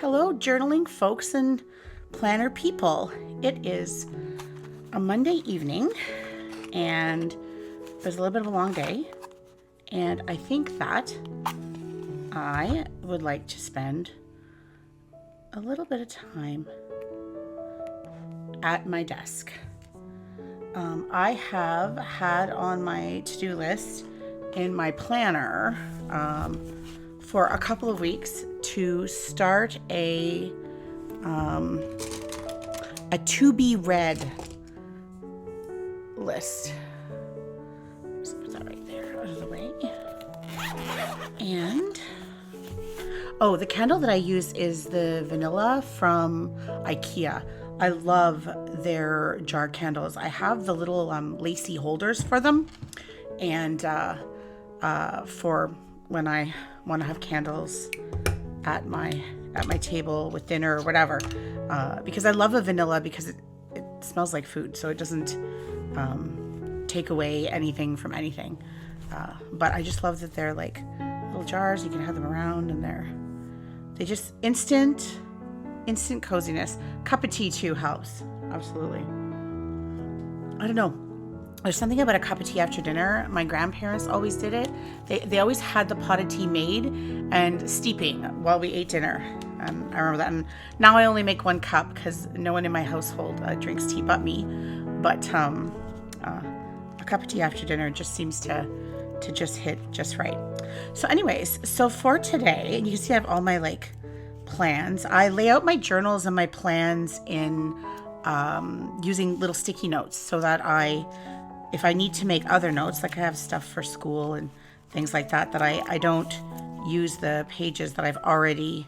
Hello, journaling folks and planner people. It is a Monday evening, and it was a little bit of a long day, and I think that I would like to spend a little bit of time at my desk. I have had on my to-do list in my planner for a couple of weeks to start a to be read list. Just put that right there out of the way. And the candle that I use is the vanilla from IKEA. I love their jar candles. I have the little lacy holders for them, and for when I want to have candles at my table with dinner or whatever, because I love a vanilla because it smells like food, so it doesn't take away anything from anything. But I just love that they're like little jars. You can have them around, and they just instant coziness. Cup of tea too helps. Absolutely. I don't know. There's something about a cup of tea after dinner. My grandparents always did it. They always had the pot of tea made and steeping while we ate dinner. I remember that. And now I only make one cup because no one in my household drinks tea but me. But a cup of tea after dinner just seems to just hit just right. So anyways, so for today, and you can see I have all my plans. I lay out my journals and my plans in using little sticky notes so that if I need to make other notes, like I have stuff for school and things like that, that I don't use the pages that I've already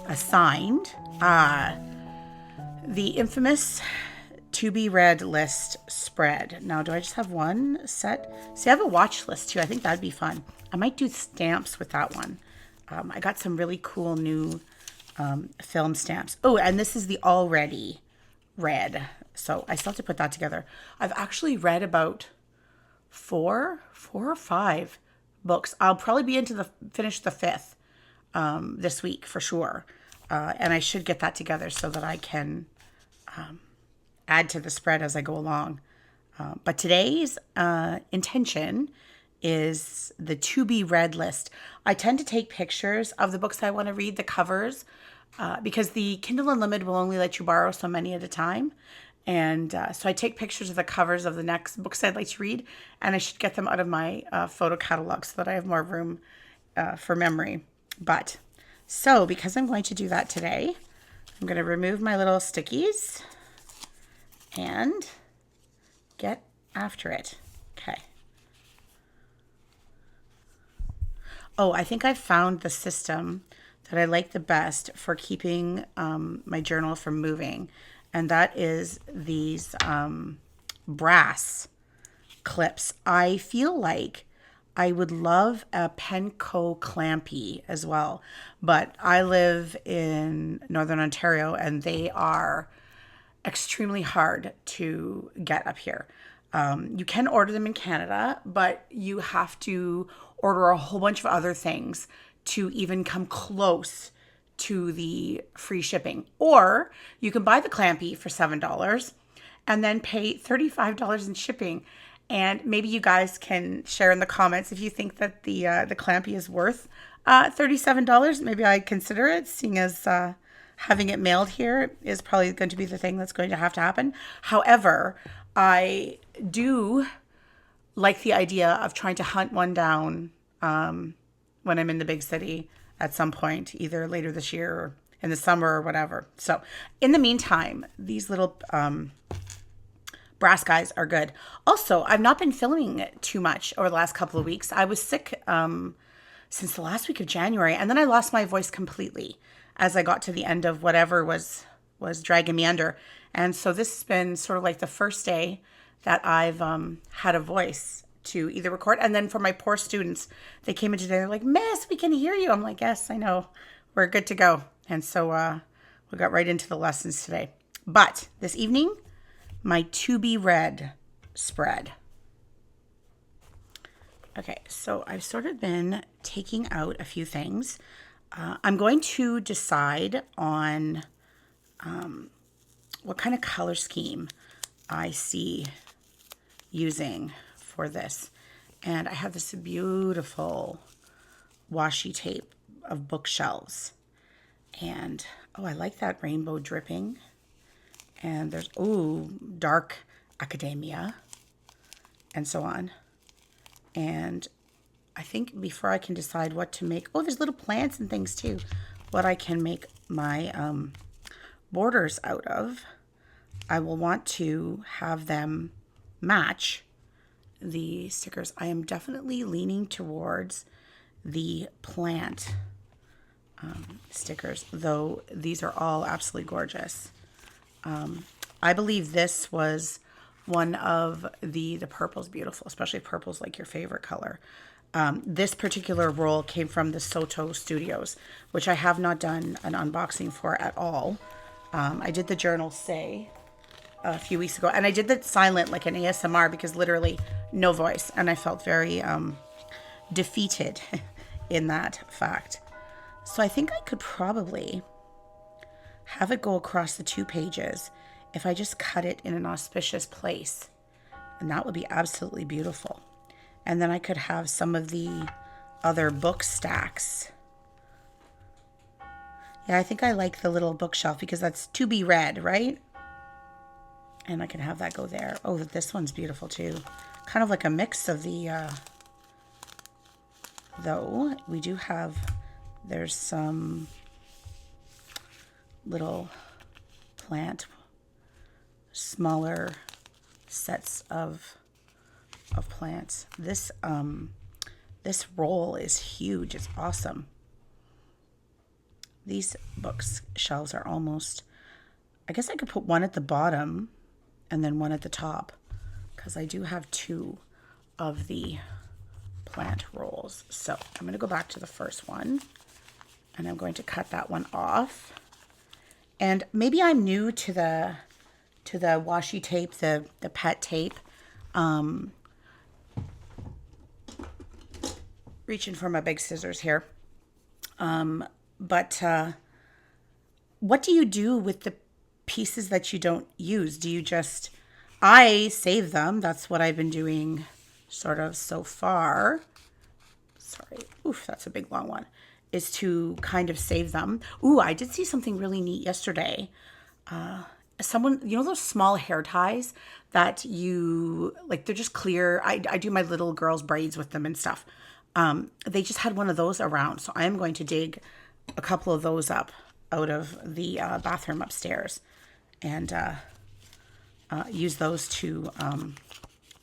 assigned. The infamous to be read list spread. Now, do I just have one set? See, I have a watch list too. I think that'd be fun. I might do stamps with that one. I got some really cool new film stamps. Oh, and this is the already read. So I still have to put that together. I've actually read about four or five books. I'll probably be finish the fifth this week for sure. And I should get that together so that I can add to the spread as I go along. But today's intention is the to be read list. I tend to take pictures of the books I want to read, the covers, because the Kindle Unlimited will only let you borrow so many at a time. And so I take pictures of the covers of the next books I'd like to read, and I should get them out of my photo catalog so that I have more room for memory. So because I'm going to do that today, I'm going to remove my little stickies and get after it. Okay. Oh, I think I found the system that I like the best for keeping my journal from moving. And that is these brass clips. I feel like I would love a Penco clampy as well. But I live in Northern Ontario, and they are extremely hard to get up here. You can order them in Canada, but you have to order a whole bunch of other things to even come close to the free shipping. Or you can buy the clampy for $7 and then pay $35 in shipping. And maybe you guys can share in the comments if you think that the clampy is worth $37. Maybe I consider it, seeing as having it mailed here is probably going to be the thing that's going to have to happen. However, I do like the idea of trying to hunt one down when I'm in the big city at some point, either later this year or in the summer or whatever. So in the meantime, these little brass guys are good. Also, I've not been filming too much over the last couple of weeks. I was sick since the last week of January, and then I lost my voice completely as I got to the end of whatever was dragging me under. And so this has been sort of like the first day that I've had a voice to either record. And then for my poor students, they came in today, they're like, "Miss, we can hear you." I'm like, "Yes, I know. We're good to go." And so we got right into the lessons today. But this evening, my to be read spread. Okay, so I've sort of been taking out a few things. I'm going to decide on what kind of color scheme I see using for this. And I have this beautiful washi tape of bookshelves. And, oh, I like that rainbow dripping. And there's, ooh, dark academia and so on. And I think before I can decide what to make, oh, there's little plants and things too, what I can make my borders out of, I will want to have them match the stickers. I am definitely leaning towards the plant stickers, though these are all absolutely gorgeous. I believe this was one of the purple's beautiful, especially purple's like your favorite color. This particular roll came from the Soto Studios, which I have not done an unboxing for at all. I did the journal say a few weeks ago, and I did that silent like an ASMR because literally no voice, and I felt very defeated in that fact. So I think I could probably have it go across the 2 pages if I just cut it in an auspicious place, and that would be absolutely beautiful. And then I could have some of the other book stacks. Yeah, I think I like the little bookshelf because that's to be read, right? And I can have that go there. Oh, this one's beautiful too. Kind of like a mix of the, though we do have, there's some little plant, smaller sets of plants. This this roll is huge. It's awesome. These bookshelves are almost, I guess I could put one at the bottom and then one at the top, because I do have 2 of the plant rolls. So I'm going to go back to the first one, and I'm going to cut that one off. And maybe I'm new to the washi tape, the pet tape. Reaching for my big scissors here. But what do you do with the pieces that you don't use? Do you just, I save them. That's what I've been doing sort of so far. Sorry. Oof, that's a big long one. Is to kind of save them. Ooh, I did see something really neat yesterday. Someone, you know those small hair ties that you, like they're just clear. I do my little girls' braids with them and stuff. They just had one of those around. So I am going to dig a couple of those up out of the bathroom upstairs and use those to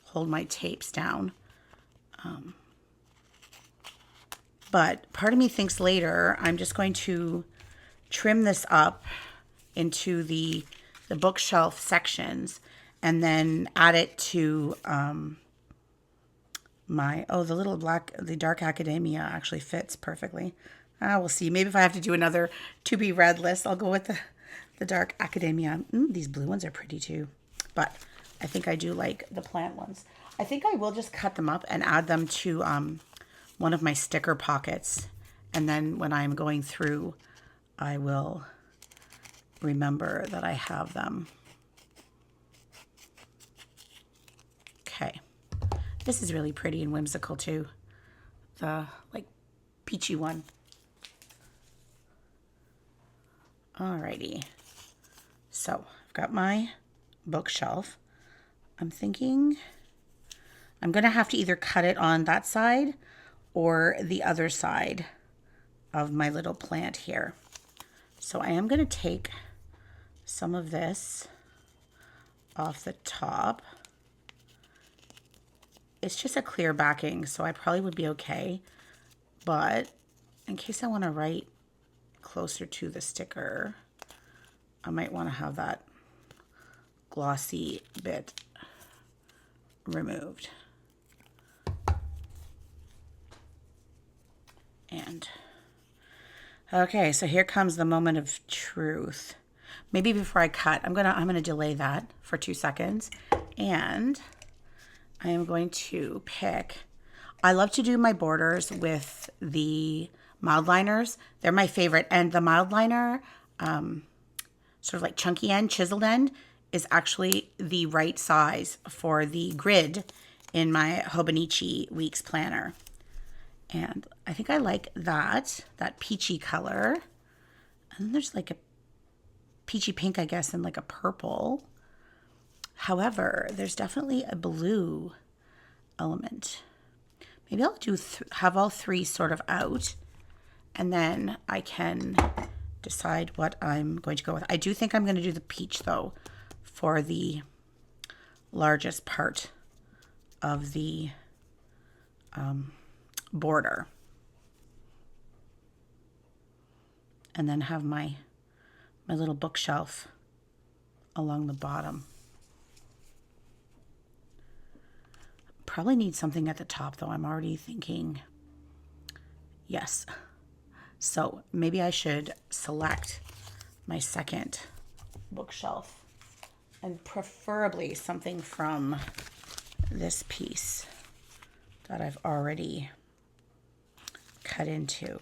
hold my tapes down. But part of me thinks later I'm just going to trim this up into the bookshelf sections and then add it to the dark academia actually fits perfectly. We'll see. Maybe if I have to do another to be read list, I'll go with the dark academia. These blue ones are pretty too, but I think I do like the plant ones. I think I will just cut them up and add them to one of my sticker pockets, and then when I'm going through, I will remember that I have them. Okay. This is really pretty and whimsical too. The like peachy one. Alrighty. So I've got my bookshelf. I'm thinking I'm going to have to either cut it on that side or the other side of my little plant here. So I am going to take some of this off the top. It's just a clear backing, so I probably would be okay. But in case I want to write closer to the sticker, I might want to have that glossy bit removed. And okay, so here comes the moment of truth. Maybe before I cut, I'm gonna delay that for 2 seconds, and I am going to pick. I love to do my borders with mild liners. They're my favorite. And the mild liner, sort of like chunky end, chiseled end, is actually the right size for the grid in my Hobonichi Weeks Planner. And I think I like that peachy color. And then there's like a peachy pink, I guess, and like a purple. However, there's definitely a blue element. Maybe I'll have all three sort of out, and then I can decide what I'm going to go with. I do think I'm going to do the peach, though, for the largest part of the border. And then have my little bookshelf along the bottom. Probably need something at the top, though. I'm already thinking, yes. So maybe I should select my second bookshelf, and preferably something from this piece that I've already cut into.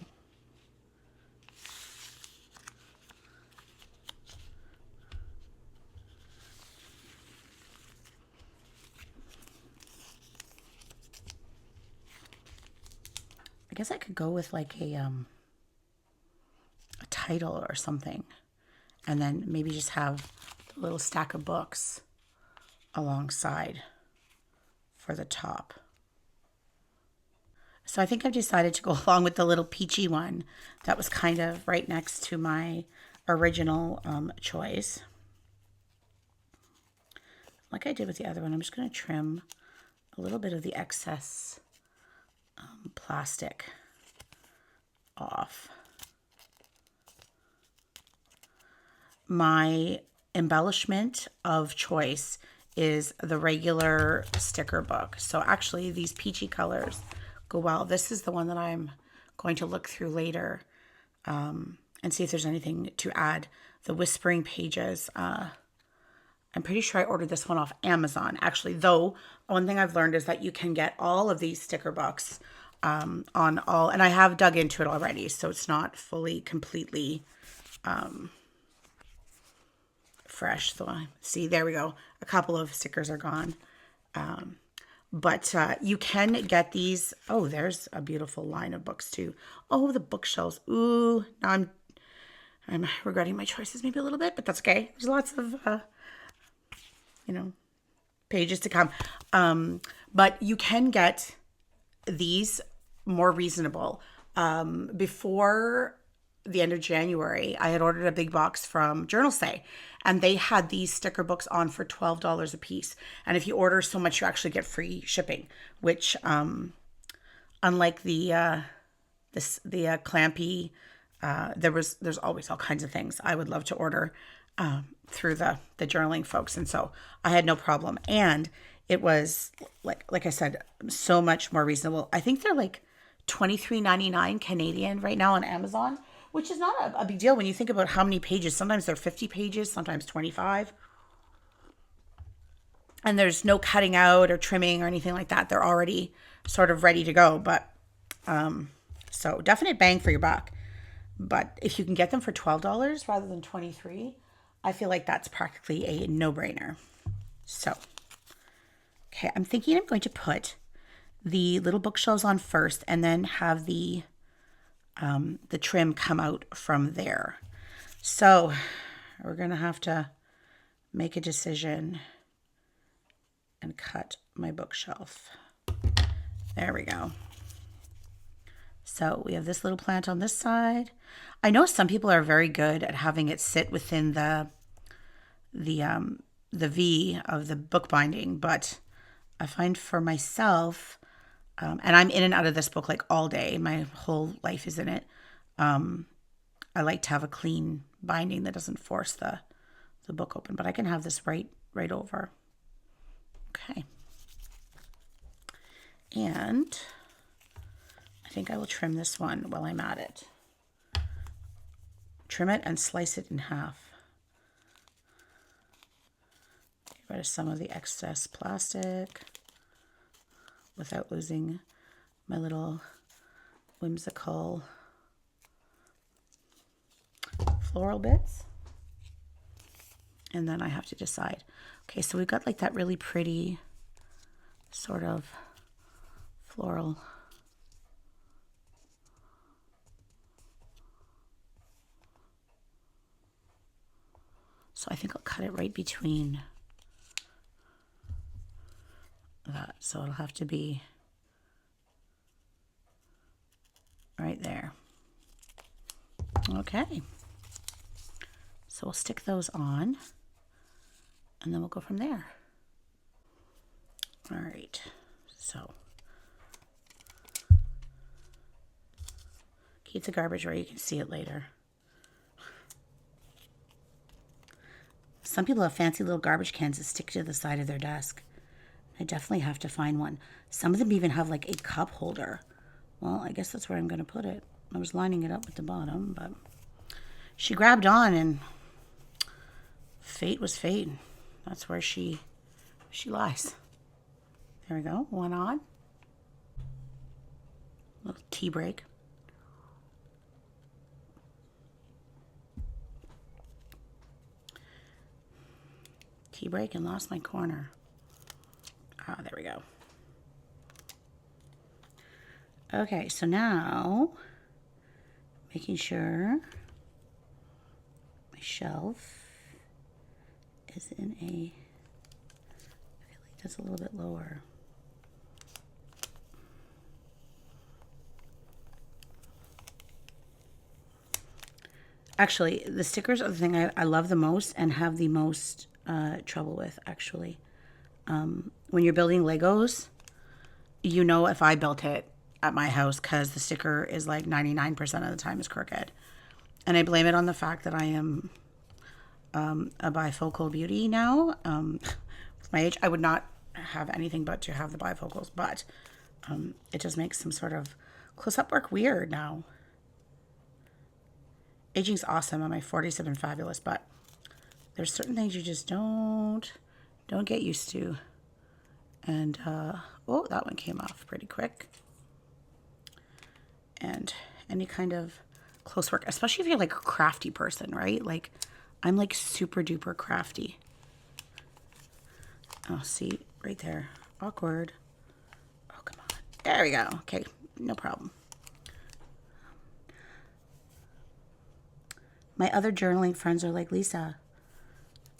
I guess I could go with like a title or something, and then maybe just have a little stack of books alongside for the top. So I think I've decided to go along with the little peachy one that was kind of right next to my original choice. Like I did with the other one, I'm just going to trim a little bit of the excess plastic off. My embellishment of choice is the regular sticker book. So actually these peachy colors go well. This is the one that I'm going to look through later and see if there's anything to add. The Whispering Pages. I'm pretty sure I ordered this one off Amazon. Actually, though, one thing I've learned is that you can get all of these sticker books on all, and I have dug into it already, so it's not fully, completely fresh. So see, there we go. A couple of stickers are gone. But you can get these. Oh, there's a beautiful line of books too. Oh, the bookshelves. Ooh, now I'm regretting my choices maybe a little bit, but that's okay. There's lots of pages to come. But you can get these more reasonable. Before the end of January, I had ordered a big box from Journal Say, and they had these sticker books on for $12 a piece. And if you order so much, you actually get free shipping, which, unlike the Clampy, there's always all kinds of things I would love to order through the journaling folks, and so I had no problem. And it was like I said, so much more reasonable. I think they're like $23.99 Canadian right now on Amazon, which is not a big deal when you think about how many pages. Sometimes they're 50 pages, sometimes 25. And there's no cutting out or trimming or anything like that. They're already sort of ready to go. But so definite bang for your buck. But if you can get them for $12 rather than $23, I feel like that's practically a no-brainer. So, okay, I'm thinking I'm going to put the little bookshelves on first and then have the trim come out from there. So we're going to have to make a decision and cut my bookshelf. There we go. So we have this little plant on this side. I know some people are very good at having it sit within the V of the bookbinding, but I find for myself, and I'm in and out of this book like all day. My whole life is in it. I like to have a clean binding that doesn't force the book open, but I can have this right over. Okay. And I think I will trim this one while I'm at it. Trim it and slice it in half. Get rid of some of the excess plastic without losing my little whimsical floral bits. And then I have to decide. Okay, so we've got like that really pretty sort of floral. So I think I'll cut it right between that. So it'll have to be right there. Okay. So we'll stick those on and then we'll go from there. All right. So keep the garbage where you can see it later. Some people have fancy little garbage cans that stick to the side of their desk. I definitely have to find one. Some of them even have like a cup holder. Well, I guess that's where I'm going to put it. I was lining it up with the bottom, but she grabbed on and fate was fate. That's where she lies. There we go. One on. Little tea break. Tea break and lost my corner. Ah, there we go. Okay, so now making sure my shelf is in a, I feel like that's a little bit lower. Actually, the stickers are the thing I love the most and have the most trouble with, actually. When you're building Legos, you know if I built it at my house because the sticker is like 99% of the time is crooked. And I blame it on the fact that I am a bifocal beauty now. With my age, I would not have anything but to have the bifocals, but it just makes some sort of close-up work weird now. Aging's awesome. In my 40s have been fabulous, but there's certain things you just don't get used to. And oh, that one came off pretty quick. And any kind of close work, especially if you're like a crafty person, right? Like I'm like super duper crafty. Oh, see right there. Awkward. Oh, come on. There we go. Okay, no problem. My other journaling friends are like, Lisa,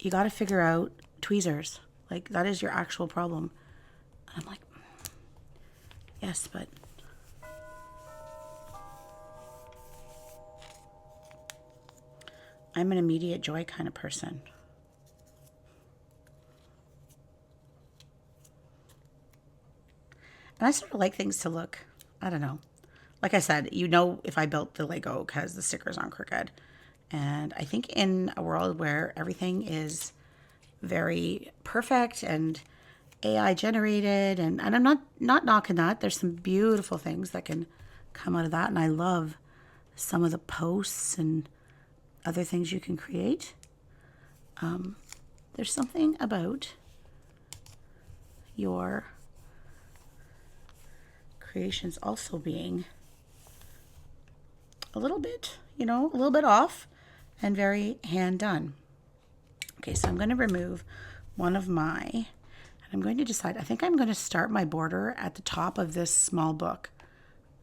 you got to figure out tweezers. Like that is your actual problem. And I'm like, yes, but I'm an immediate joy kind of person. And I sort of like things to look, I don't know. Like I said, you know if I built the Lego because the stickers aren't crooked. And I think in a world where everything is very perfect and AI generated, and I'm not knocking that. There's some beautiful things that can come out of that. And I love some of the posts and other things you can create. There's something about your creations also being a little bit, a little bit off and very hand done. Okay, so I'm going to remove one of my, and I'm going to decide, I think I'm going to start my border at the top of this small book.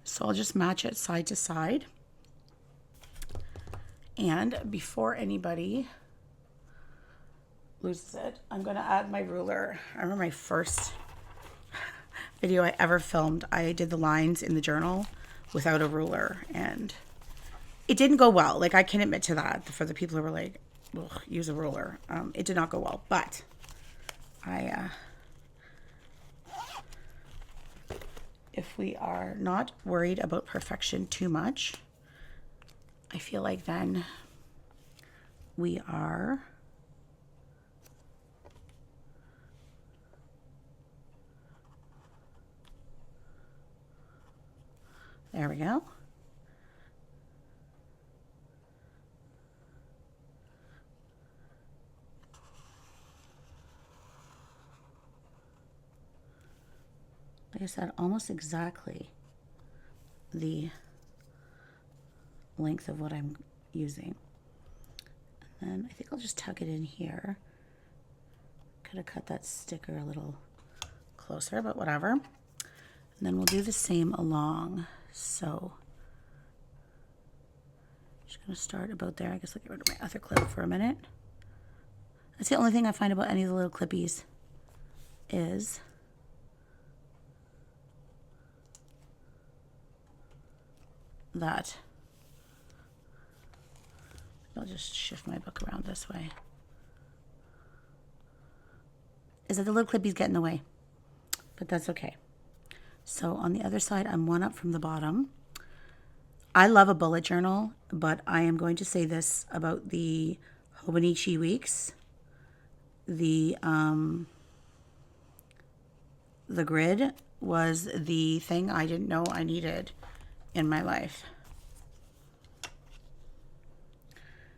So I'll just match it side to side. And before anybody loses it, I'm going to add my ruler. I remember my first video I ever filmed, I did the lines in the journal without a ruler, and it didn't go well. Like, I can admit to that for the people who were like, use a ruler. It did not go well, but if we are not worried about perfection too much, I feel like then we are there we go. Like I said, almost exactly the length of what I'm using. And I think I'll just tuck it in here. Could have cut that sticker a little closer, but whatever. And then we'll do the same along. So just gonna start about there. I guess I'll get rid of my other clip for a minute. That's the only thing I find about any of the little clippies is that I'll just shift my book around this way. Is that the little clippies get in the way, but that's okay. So on the other side, I'm one up from the bottom. I love a bullet journal, but I am going to say this about the Hobonichi Weeks. The grid was the thing I didn't know I needed in my life.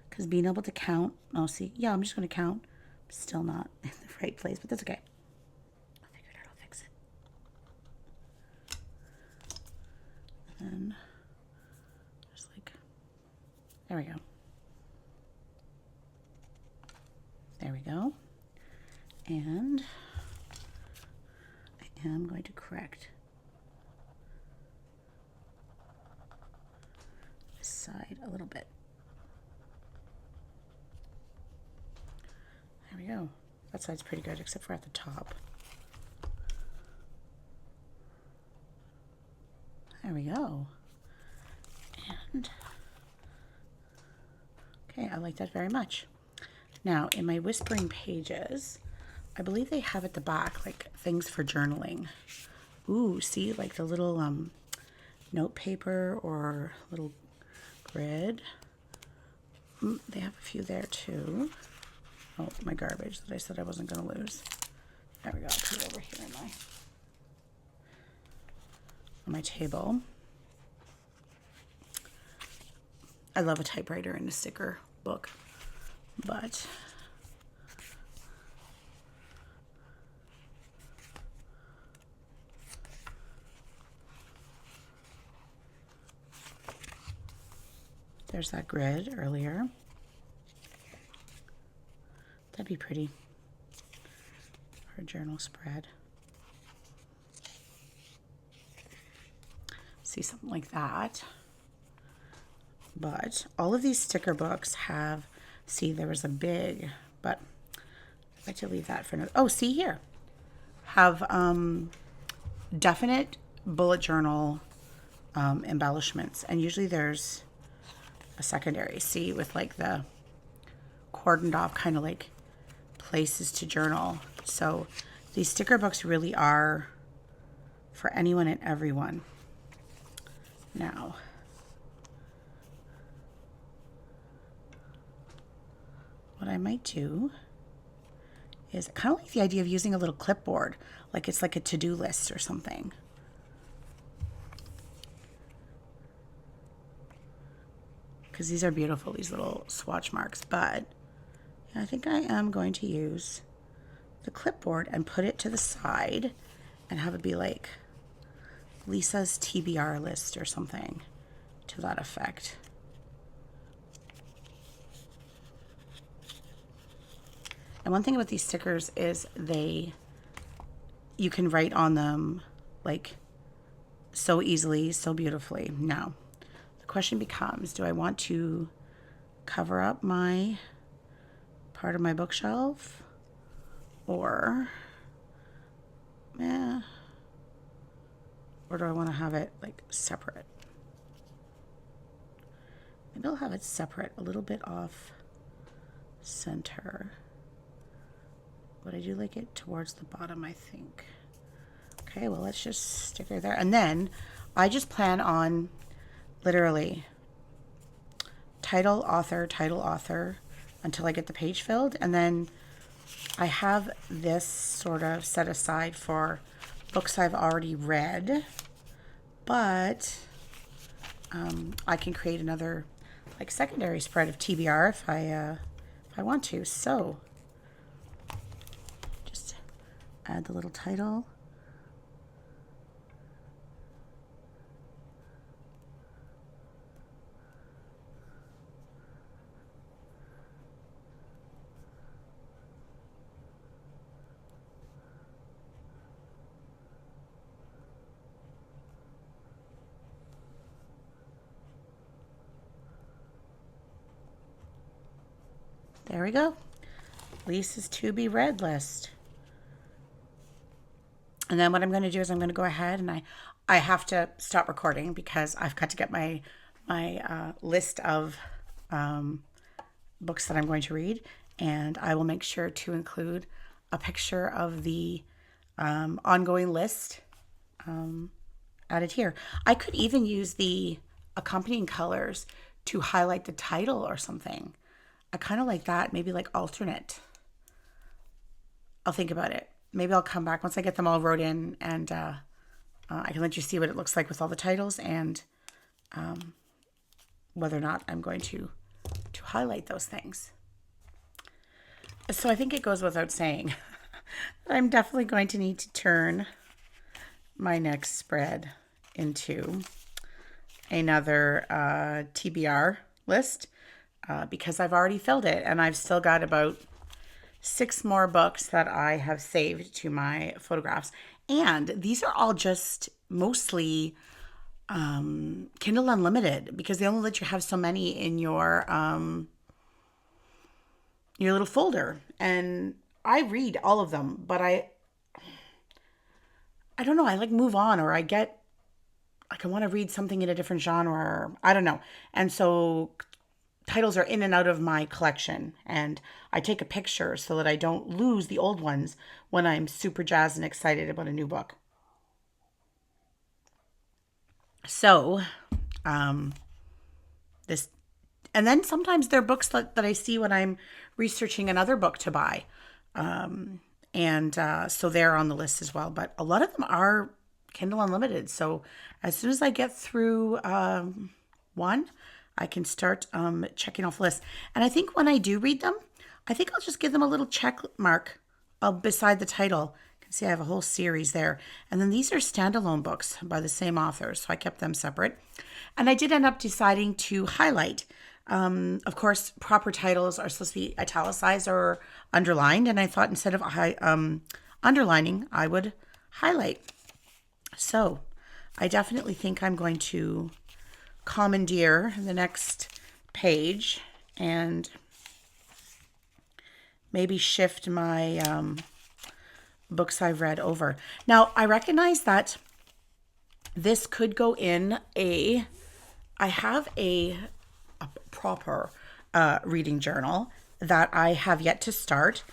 Because being able to count, oh, see, yeah, I'm just going to count. I'm still not in the right place, but that's okay. I'll figure it out. I'll fix it. And then just like, there we go. There we go. And I am going to correct this side a little bit. There we go. That side's pretty good, except for at the top. There we go. And, okay, I like that very much. Now, in my whispering pages, I believe they have at the back, like, things for journaling. Ooh, see, like the little note paper or little grid. They have a few there, too. Oh, my garbage that I said I wasn't going to lose. There we go. I'll put it over here on my table. I love a typewriter and a sticker book, but there's that grid earlier. That'd be pretty for a journal spread. See, something like that. But all of these sticker books have, see, there was a big, but I'd like to leave that for another. Oh, see here. Have definite bullet journal embellishments. And usually there's a secondary, see, with like the cordoned off kind of like places to journal. So these sticker books really are for anyone and everyone. Now, what I might do is kind of like the idea of using a little clipboard, like it's like a to-do list or something. Because these are beautiful, these little swatch marks, but I think I am going to use the clipboard and put it to the side and have it be like Lisa's TBR list or something to that effect. And one thing about these stickers is you can write on them like so easily, so beautifully. Now, the question becomes, do I want to cover up my part of my bookshelf or do I want to have it like separate? Maybe I'll have it separate, a little bit off center. But I do like it towards the bottom, I think. Okay, well, let's just stick her there. And then I just plan on literally title, author, until I get the page filled. And then I have this sort of set aside for books I've already read. But I can create another like secondary spread of TBR if I want to. So just add the little title. there we go. Lisa's to be read list. And then what I'm going to do is I'm going to go ahead and I have to stop recording because I've got to get my list of books that I'm going to read, and I will make sure to include a picture of the ongoing list added here. I could even use the accompanying colors to highlight the title or something. I kind of like that, maybe like alternate. I'll think about it. Maybe I'll come back once I get them all wrote in, and I can let you see what it looks like with all the titles and whether or not I'm going to highlight those things. So I think it goes without saying that I'm definitely going to need to turn my next spread into another TBR list because I've already filled it, and I've still got about 6 more books that I have saved to my photographs. And these are all just mostly Kindle Unlimited because they only let you have so many in your little folder. And I read all of them, but I don't know. I like move on, or I get like I want to read something in a different genre. Or, I don't know. And so titles are in and out of my collection, and I take a picture so that I don't lose the old ones when I'm super jazzed and excited about a new book. So, this, and then sometimes there are books that I see when I'm researching another book to buy. So they're on the list as well, but a lot of them are Kindle Unlimited. So as soon as I get through one, I can start checking off the list. And I think when I do read them, I think I'll just give them a little check mark beside the title. You can see I have a whole series there. And then these are standalone books by the same author, so I kept them separate. And I did end up deciding to highlight. Of course, proper titles are supposed to be italicized or underlined, and I thought instead of underlining, I would highlight. So I definitely think I'm going to commandeer the next page and maybe shift my books I've read over. Now, I recognize that this could go in I have a proper reading journal that I have yet to start.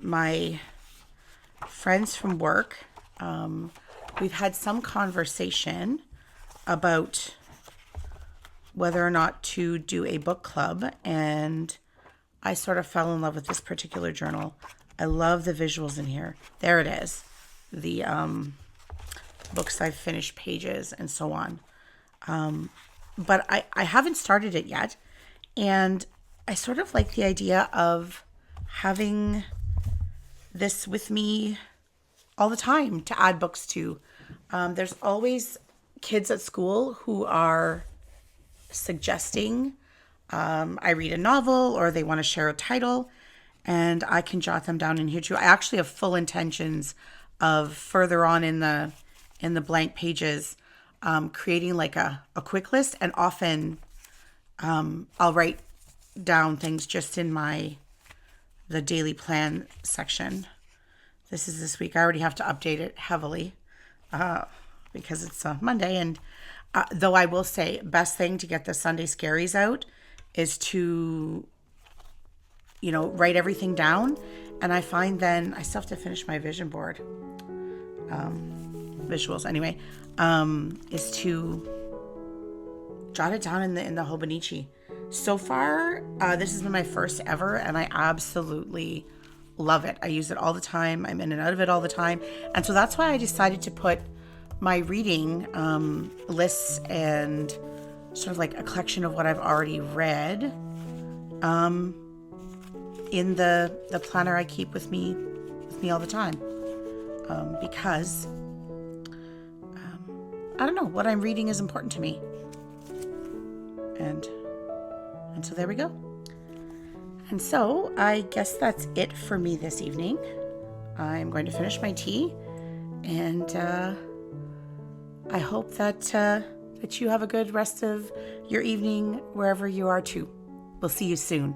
My friends from work, we've had some conversation about whether or not to do a book club, and I sort of fell in love with this particular journal. I love the visuals in here. There it is. The books I've finished, pages, and so on. But I haven't started it yet, and I sort of like the idea of having this with me all the time to add books to. There's always kids at school who are suggesting I read a novel or they want to share a title, and I can jot them down in here too. I actually have full intentions of further on in the blank pages creating like a quick list, and often I'll write down things just in the daily plan section. This is this week. I already have to update it heavily because it's Monday, and though I will say best thing to get the Sunday scaries out is to write everything down. And I find then I still have to finish my vision board visuals anyway, is to jot it down in the Hobonichi. So far, this has been my first ever, and I absolutely love it. I use it all the time. I'm in and out of it all the time. And so that's why I decided to put my reading lists and sort of like a collection of what I've already read in the planner I keep with me all the time. Because I don't know, what I'm reading is important to me. And so there we go. And so I guess that's it for me this evening. I'm going to finish my tea, and I hope that you have a good rest of your evening wherever you are too. We'll see you soon.